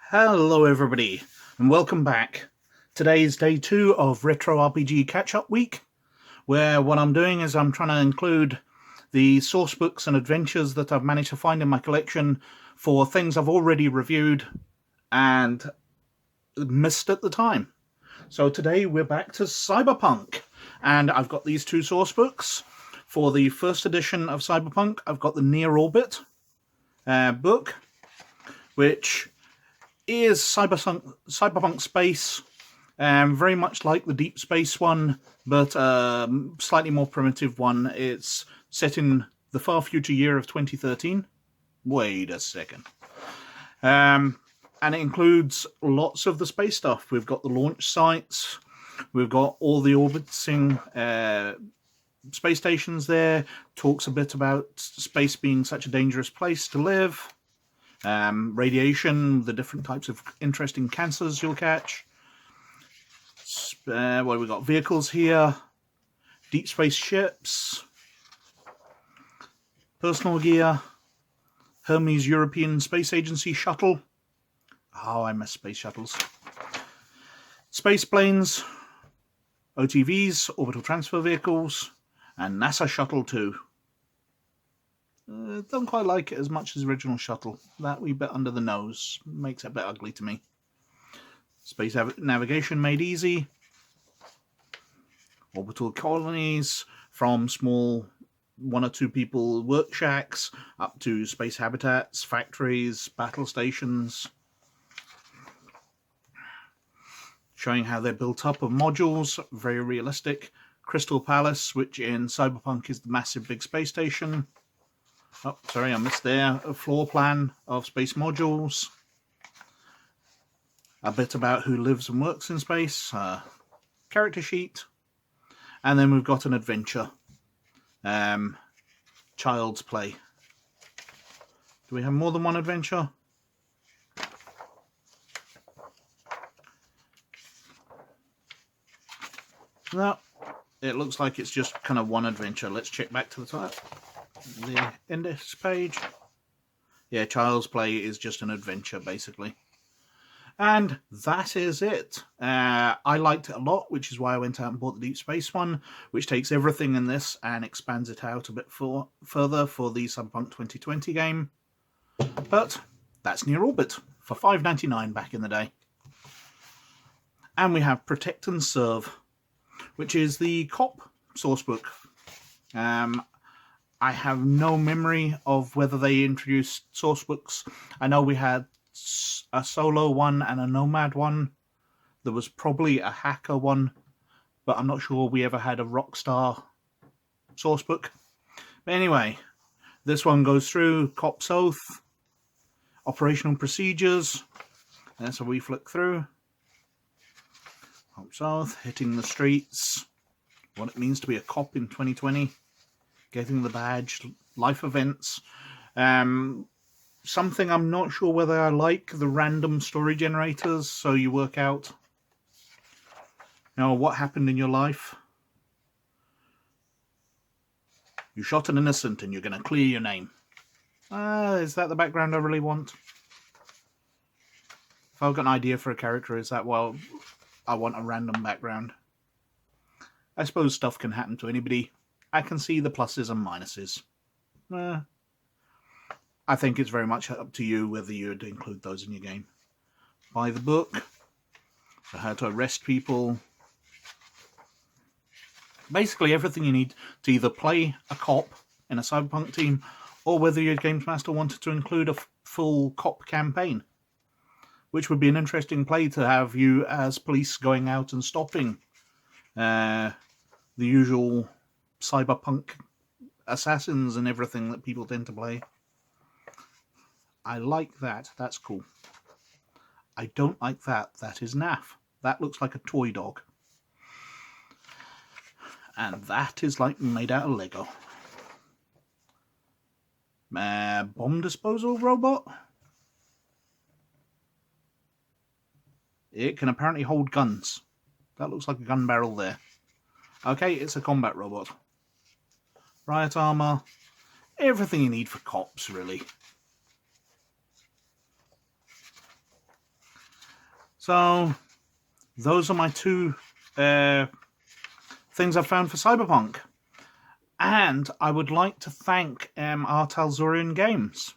Hello everybody, and welcome back. Today is day 2 of RetroRPG Catch-Up Week, where what I'm doing is I'm trying to include the source books and adventures that I've managed to find in my collection for things I've already reviewed and missed at the time. So today we're back to Cyberpunk, and I've got these 2 source books. For the first edition of Cyberpunk, I've got the Near Orbit book, which is Cyberpunk Space, very much like the Deep Space one, but slightly more primitive one. It's set in the far future year of 2013. Wait a second. And it includes lots of the space stuff. We've got the launch sites, we've got all the orbiting space stations there, talks a bit about space being such a dangerous place to live. Radiation, the different types of interesting cancers you'll catch. Well, we've got vehicles here, deep space ships, personal gear, Hermes European Space Agency shuttle. Oh, I miss space shuttles. Space planes, OTVs, orbital transfer vehicles, and NASA shuttle too. Don't quite like it as much as the original shuttle. That wee bit under the nose makes it a bit ugly to me. Space navigation made easy. Orbital colonies, from small 1 or 2 people work shacks up to space habitats, factories, battle stations. Showing how they're built up of modules, very realistic. Crystal Palace, which in Cyberpunk is the massive big space station. Oh, sorry, I missed there. A floor plan of space modules. A bit about who lives and works in space. Character sheet. And then we've got an adventure. Child's Play. Do we have more than one adventure? No. It looks like it's just kind of one adventure. Let's check back to the top. The index page. Yeah, Child's Play is just an adventure, basically. And that is it. I liked it a lot, which is why I went out and bought the Deep Space one, which takes everything in this and expands it out a bit further for the Cyberpunk 2020 game. But that's Near Orbit for $5.99 back in the day. And we have Protect and Serve, which is the COP sourcebook. I have no memory of whether they introduced sourcebooks. I know we had a solo one and a nomad one. There was probably a hacker one, but I'm not sure we ever had a Rockstar sourcebook. But anyway, this one goes through COP's Oath, operational procedures. And so we flick through. COP's Oath, hitting the streets, what it means to be a cop in 2020. Getting the badge, life events. Something I'm not sure whether I like, the random story generators, so you work out, what happened in your life. You shot an innocent and you're going to clear your name. Is that the background I really want? If I've got an idea for a character, is that, well, I want a random background. I suppose stuff can happen to anybody. I can see the pluses and minuses. I think it's very much up to you whether you'd include those in your game. Buy the book. So how to arrest people. Basically everything you need to either play a cop in a Cyberpunk team, or whether your games master wanted to include a full cop campaign, which would be an interesting play to have you as police going out and stopping the usual Cyberpunk assassins and everything that people tend to play. I like that. That's cool. I don't like that. That is naff. That looks like a toy dog. And that is like made out of Lego. Bomb disposal robot? It can apparently hold guns. That looks like a gun barrel there. Okay, it's a combat robot. Riot armor. everything you need for cops, really. So those are my two things I've found for Cyberpunk. And I would like to thank Artalzorian Games,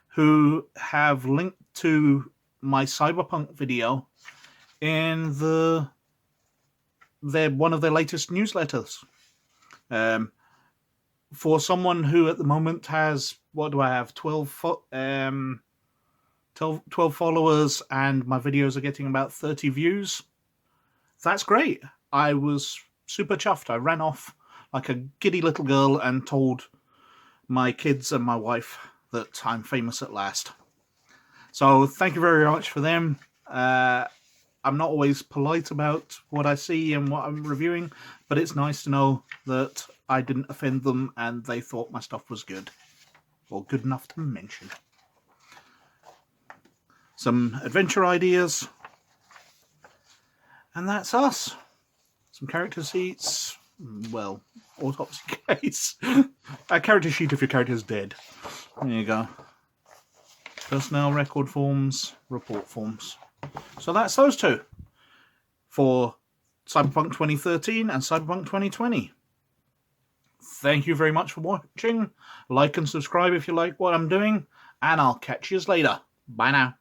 who have linked to my Cyberpunk video in one of their latest newsletters. For someone who at the moment has, what do I have, 12 followers, and my videos are getting about 30 views, that's great. I was super chuffed. I ran off like a giddy little girl and told my kids and my wife that I'm famous at last. So thank you very much for them. I'm not always polite about what I see and what I'm reviewing, but it's nice to know that I didn't offend them and they thought my stuff was good, or good enough to mention. Some adventure ideas, and that's us. Some character sheets, well, autopsy case. A character sheet if your character's dead. There you go. Personnel record forms, report forms. So that's those two for Cyberpunk 2013 and Cyberpunk 2020. Thank you very much for watching. Like and subscribe if you like what I'm doing, and I'll catch you later. Bye now.